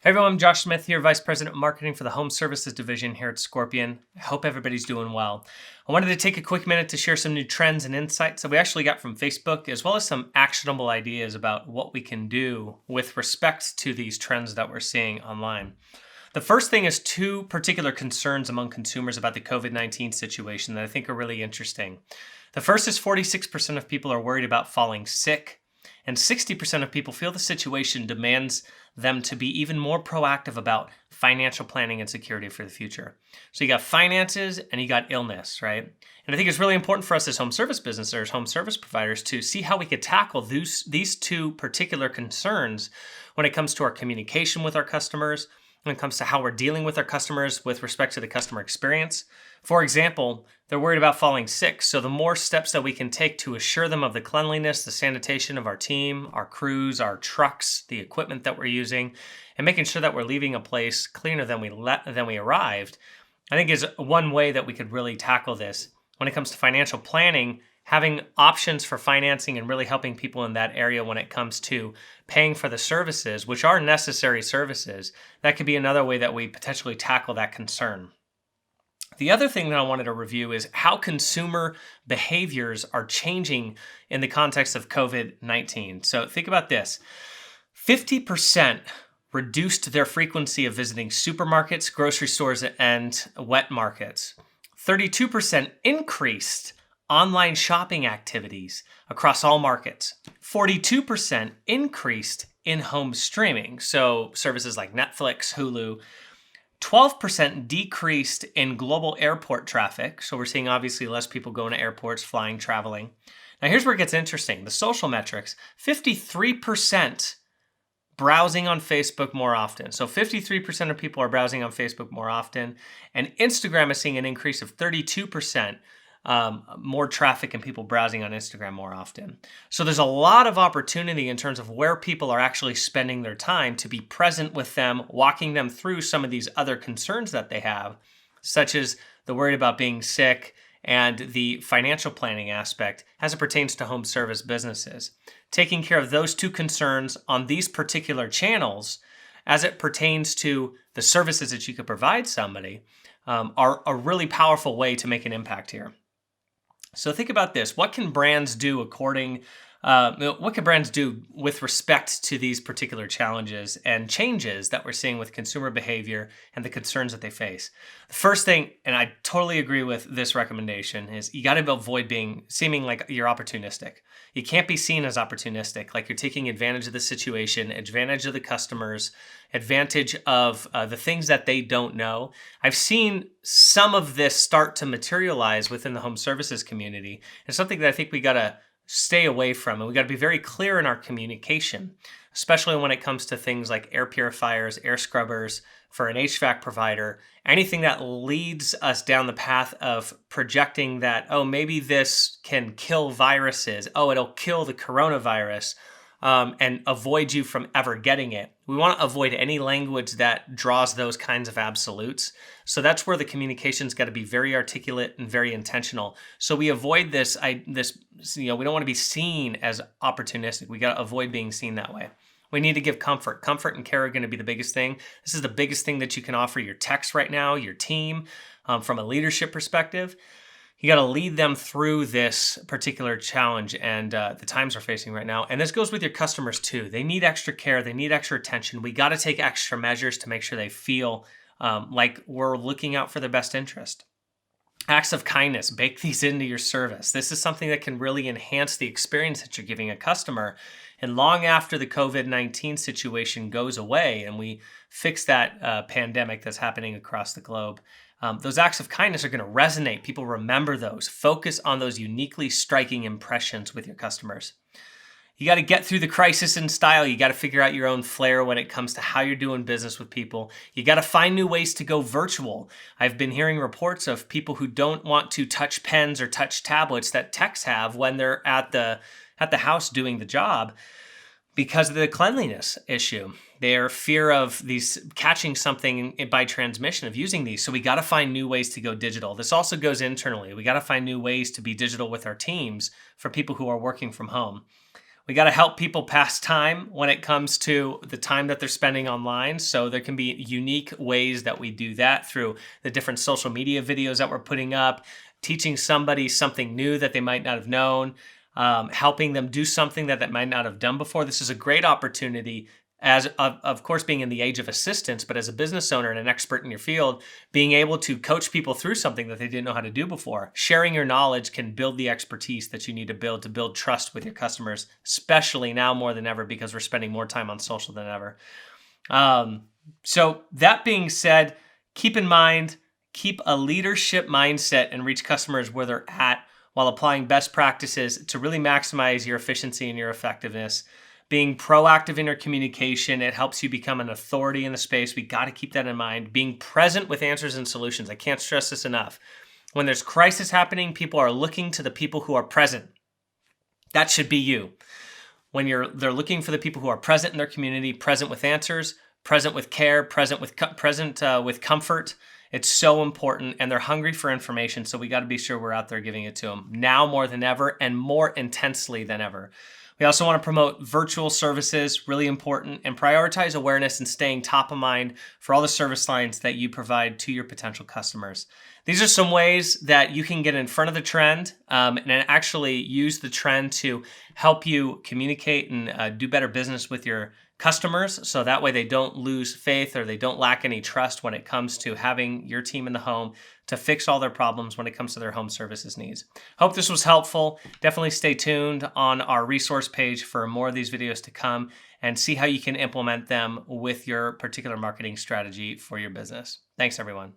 Hey everyone, I'm Josh Smith here, Vice President of Marketing for the Home Services Division here at Scorpion. I hope everybody's doing well. I wanted to take a quick minute to share some new trends and insights that we actually got from Facebook, as well as some actionable ideas about what we can do with respect to these trends that we're seeing online. The first thing is two particular concerns among consumers about the COVID-19 situation that I think are really interesting. The first is 46% of people are worried about falling sick, and 60% of people feel the situation demands them to be even more proactive about financial planning and security for the future. So you got finances and you got illness, right? And I think it's really important for us as home service businesses, home service providers, to see how we could tackle these two particular concerns when it comes to our communication with our customers, when it comes to how we're dealing with our customers with respect to the customer experience. For example, they're worried about falling sick, so the more steps that we can take to assure them of the cleanliness, the sanitation of our team, our crews, our trucks, the equipment that we're using, and making sure that we're leaving a place cleaner than we arrived, I think is one way that we could really tackle this. When it comes to financial planning, having options for financing and really helping people in that area when it comes to paying for the services, which are necessary services, that could be another way that we potentially tackle that concern. The other thing that I wanted to review is how consumer behaviors are changing in the context of COVID-19. So think about this. 50% reduced their frequency of visiting supermarkets, grocery stores, and wet markets. 32% increased online shopping activities across all markets. 42% increased in-home streaming, so services like Netflix, Hulu. 12% decreased in global airport traffic. So we're seeing obviously less people going to airports, flying, traveling. Now here's where it gets interesting. The social metrics, 53% browsing on Facebook more often. So 53% of people are browsing on Facebook more often. And Instagram is seeing an increase of 32%. More traffic and people browsing on Instagram more often. So there's a lot of opportunity in terms of where people are actually spending their time to be present with them, walking them through some of these other concerns that they have, such as the worry about being sick and the financial planning aspect as it pertains to home service businesses. Taking care of those two concerns on these particular channels as it pertains to the services that you could provide somebody are a really powerful way to make an impact here. So think about this. What can brands do what can brands do with respect to these particular challenges and changes that we're seeing with consumer behavior and the concerns that they face? The first thing, and I totally agree with this recommendation, is you got to avoid seeming like you're opportunistic. You can't be seen as opportunistic, like you're taking advantage of the situation, advantage of the customers, advantage of the things that they don't know. I've seen some of this start to materialize within the home services community. It's something that I think we got to stay away from, and we got to be very clear in our communication, especially when it comes to things like air purifiers, air scrubbers for an HVAC provider, anything that leads us down the path of projecting that, oh, maybe this can kill viruses, oh, it'll kill the coronavirus, and avoid you from ever getting it. We want to avoid any language that draws those kinds of absolutes. So that's where the communication's got to be very articulate and very intentional. So we avoid this. We don't want to be seen as opportunistic. We got to avoid being seen that way. We need to give comfort. Comfort and care are going to be the biggest thing. This is the biggest thing that you can offer your techs right now, your team, from a leadership perspective. You got to lead them through this particular challenge and the times we're facing right now. And this goes with your customers too. They need extra care. They need extra attention. We got to take extra measures to make sure they feel like we're looking out for their best interest. Acts of kindness, bake these into your service. This is something that can really enhance the experience that you're giving a customer. And long after the COVID-19 situation goes away and we fix that pandemic that's happening across the globe, those acts of kindness are going to resonate. People remember those. Focus on those uniquely striking impressions with your customers. You got to get through the crisis in style. You got to figure out your own flair when it comes to how you're doing business with people. You got to find new ways to go virtual. I've been hearing reports of people who don't want to touch pens or touch tablets that techs have when they're at the house doing the job because of the cleanliness issue. Their fear of these catching something by transmission of using these. So we got to find new ways to go digital. This also goes internally. We got to find new ways to be digital with our teams for people who are working from home. We got to help people pass time when it comes to the time that they're spending online. So there can be unique ways that we do that through the different social media videos that we're putting up, teaching somebody something new that they might not have known, helping them do something that they might not have done before. This is a great opportunity, as of course, being in the age of assistance, but as a business owner and an expert in your field, being able to coach people through something that they didn't know how to do before. Sharing your knowledge can build the expertise that you need to build trust with your customers, especially now more than ever because we're spending more time on social than ever. So that being said, keep in mind, keep a leadership mindset and reach customers where they're at while applying best practices to really maximize your efficiency and your effectiveness. Being proactive in your communication, it helps you become an authority in the space. We got to keep that in mind. Being present with answers and solutions. I can't stress this enough. When there's crisis happening, people are looking to the people who are present. That should be you. When they're looking for the people who are present in their community, present with answers, present with care, present with comfort. It's so important, and they're hungry for information, so we got to be sure we're out there giving it to them now more than ever and more intensely than ever. We also want to promote virtual services, really important, and prioritize awareness and staying top of mind for all the service lines that you provide to your potential customers. These are some ways that you can get in front of the trend and actually use the trend to help you communicate and do better business with your customers, so that way they don't lose faith or they don't lack any trust when it comes to having your team in the home to fix all their problems when it comes to their home services needs. Hope this was helpful. Definitely stay tuned on our resource page for more of these videos to come and see how you can implement them with your particular marketing strategy for your business. Thanks, everyone.